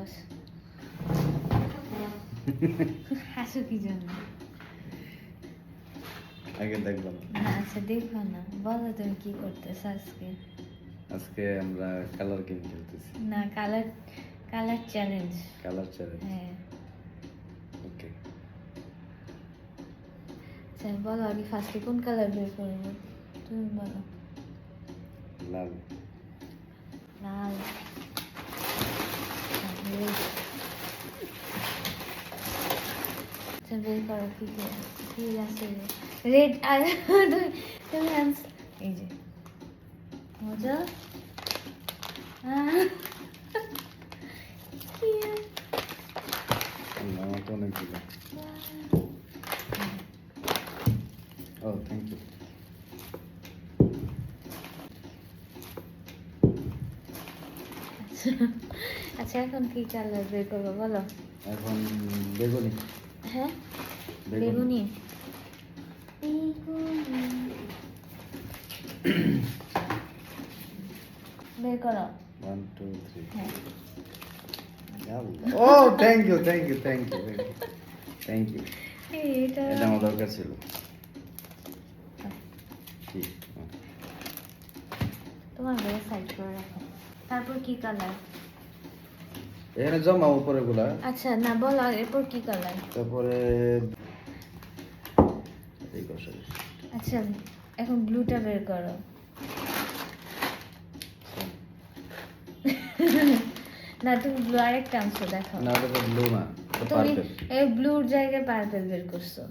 বস হাসো কি জন্য? আগে দেখলাম। না আচ্ছা দেখো না, বলো তুমি কি করতেছো আজকে? আজকে আমরা কালার গেম খেলতেছি। না colour, colour challenge. Colour challenge. হ্যাঁ ওকে। আচ্ছা বলো আগে ফার্স্টে কোন কালার বের করবো? তুমি বলো। লাল। লাল, red। আচ্ছা বের করো কি কি কি আছে? রেড আর তুমি আনস এই যে মজা। কি আমার তো অনেকগুলো। ও থ্যাংক ইউ। আচ্ছা এখন কি কালার বের করবো বলো? এখন বেগুনি। হ্যাঁ বেগুনি। বেগুনি বের করো। 1 2 3। হ্যাঁ ও thank you thank you thank you thank you. এটা এটা আমার দরকার ছিল। কি? তোমার ঘরে সাইড করে রাখো। তারপর কি কালার? এখানে জমা উপরে গুলা। আচ্ছা না বলো এরপর কি কালার? তারপরে এই কষা। আচ্ছা এখন ব্লুটা বের করো। না তুমি ব্লু আরেকটা আনছো দেখো। না এটা তো ব্লু না, এটা তুমি পার্পল। এই ব্লুর জায়গায় পার্পল বের করছো।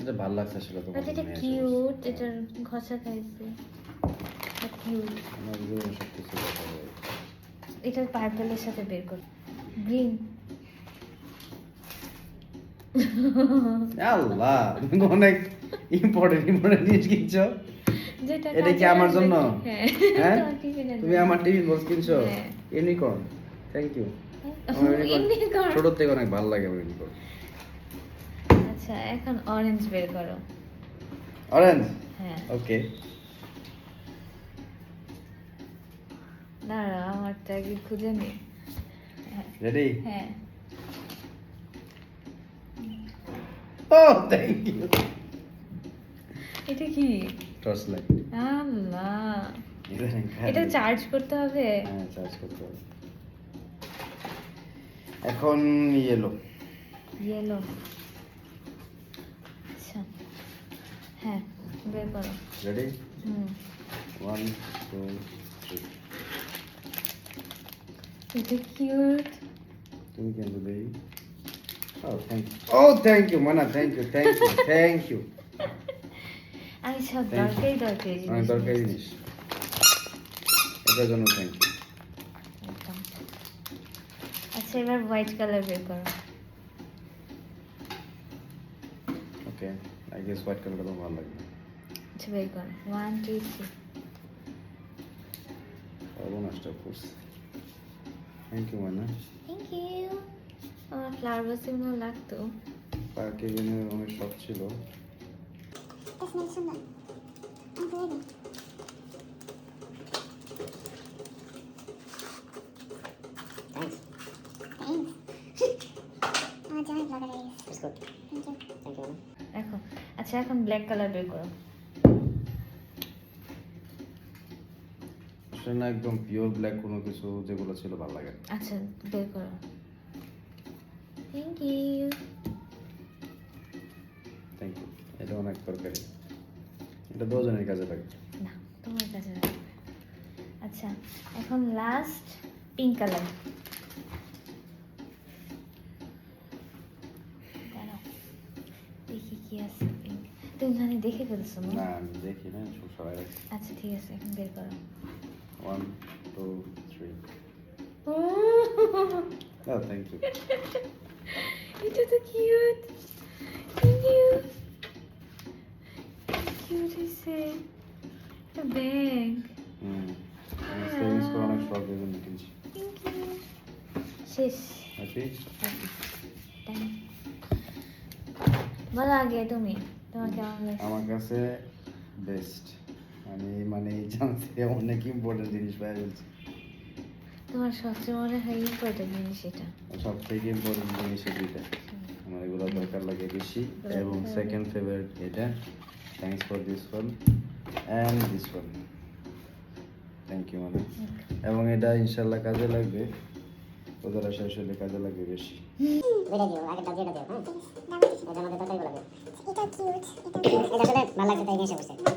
এটা ভালো লাগছে আসলে তোমার। বাট এটা কিউট, এটার ঘষা খাইছে। কিউট। আমার ব্লু সব কিছু দেখা যায়। এটার পার্পলের সাথে বের কর। গ্রিন। আল্লাহ তুমি তো অনেক ইম্পর্টেন্ট জিনিস কিনছো। যেটা এটা কি কাজে আমার লাগবে। জন্য? হ্যাঁ হ্যাঁ তোমার টিফিনের তুমি জন্য। আমার টিফিন বক্স কিনছো? হ্যাঁ। ইউনিকর্ন। Thank you. Unicorn। ছোট থেকে অনেক ভালো লাগে আমার ইউনিকর্ন। আচ্ছা এখন অরেঞ্জ বের করো। অরেঞ্জ। হ্যাঁ ওকে। দাঁড়াও আমারটা আগে খুঁজে নি। রেডি? হ্যাঁ ও থ্যাংক ইউ। এটা কি? Torch light. আল্লাহ এটা চার্জ করতে হবে? হ্যাঁ চার্জ করতে হবে। এখন ইয়েলো। ইয়েলো। আচ্ছা হ্যাঁ বের করো। রেডি? হুম 1 2 3। এটা কিউট। তুমি কিন্তু দেই। ও থ্যাংক ইউ। ও থ্যাংক ইউ মানা, thank you thank you thank you. আমি সব Thank you. দরকারি অনেক জিনিস দরকারি নিয়েছি। জিনিস। এটার জন্য থ্যাংক ইউ। একদম। আচ্ছা এবার হোয়াইট কালার বের করো। ওকে আই গেস হোয়াইট কালারটা তো ভালো লাগবে। আচ্ছা বের করো 1 2 3। সর্বনাশটা করছে। থ্যাংক ইউ মানা। Thank you. আমার ফ্লাওয়ার ভাসে মনে লাগতো। পার্কে গেলে অনেক শখ ছিল। স্মেল সুন্দর। আমি তো রেডি। থ্যাঙ্কস। আমার জামাই ব্লগার হয়ে গেছে। Thank you. Thank you. এখন আচ্ছা এখন ব্ল্যাক কালার বের করো। আসলে না একদম পিওর ব্ল্যাক কোনো কিছু যেগুলো ছিল ভালো লাগে না। আচ্ছা বের করো। Thank you. Thank you. এটা অনেক দরকারি। এটা দুজনের কাজে লাগে। না তোমার কাছে রাখো। আচ্ছা এখন লাস্ট পিঙ্ক কালার। দাঁড়াও দেখি কি আছে পিঙ্ক। তুমি মানে দেখে ফেলছো না? না আমি দেখি না, সব সবাই রাখছি। আচ্ছা ঠিক আছে এখন বের করো। 1 2 3। ও থ্যাংক ইউ। এটা তো কিউট। Thank you. কিউট হয়েছে। এটা ব্যাগ। আমি সেভিংস করে অনেক শখ এই জন্য কিনছি। Thank you. শেষ। হ্যাপি? Done. বলো আগে তুমি, তোমার কেমন লাগছে? আমার কাছে বেস্ট। আমি মানে এই চান্স থেকে অনেক ইম্পর্টেন্ট জিনিস পাই বলছি। তোমার সবচেয়ে মনে হয় কয়টা জিনিস এটা? সব থেকে ইম্পর্টেন্ট জিনিস এটা আমার এগুলো দরকার লাগে বেশি। এবং সেকেন্ড ফেভারিট এটা। Thanks for this one and this one. Thank you মানে। এবং এটা ইনশাল্লাহ কাজে লাগবে, ওদের শেষ হলে কাজে লাগবে বেশি। দুইটা দিও, আগেরটা দুইটা দিও, হ্যাঁ? এটার মধ্যে তরকারি লাগবে। এটা কিউট, এটা আসলে ভালো লাগছে তাই নিয়ে এসে বসে।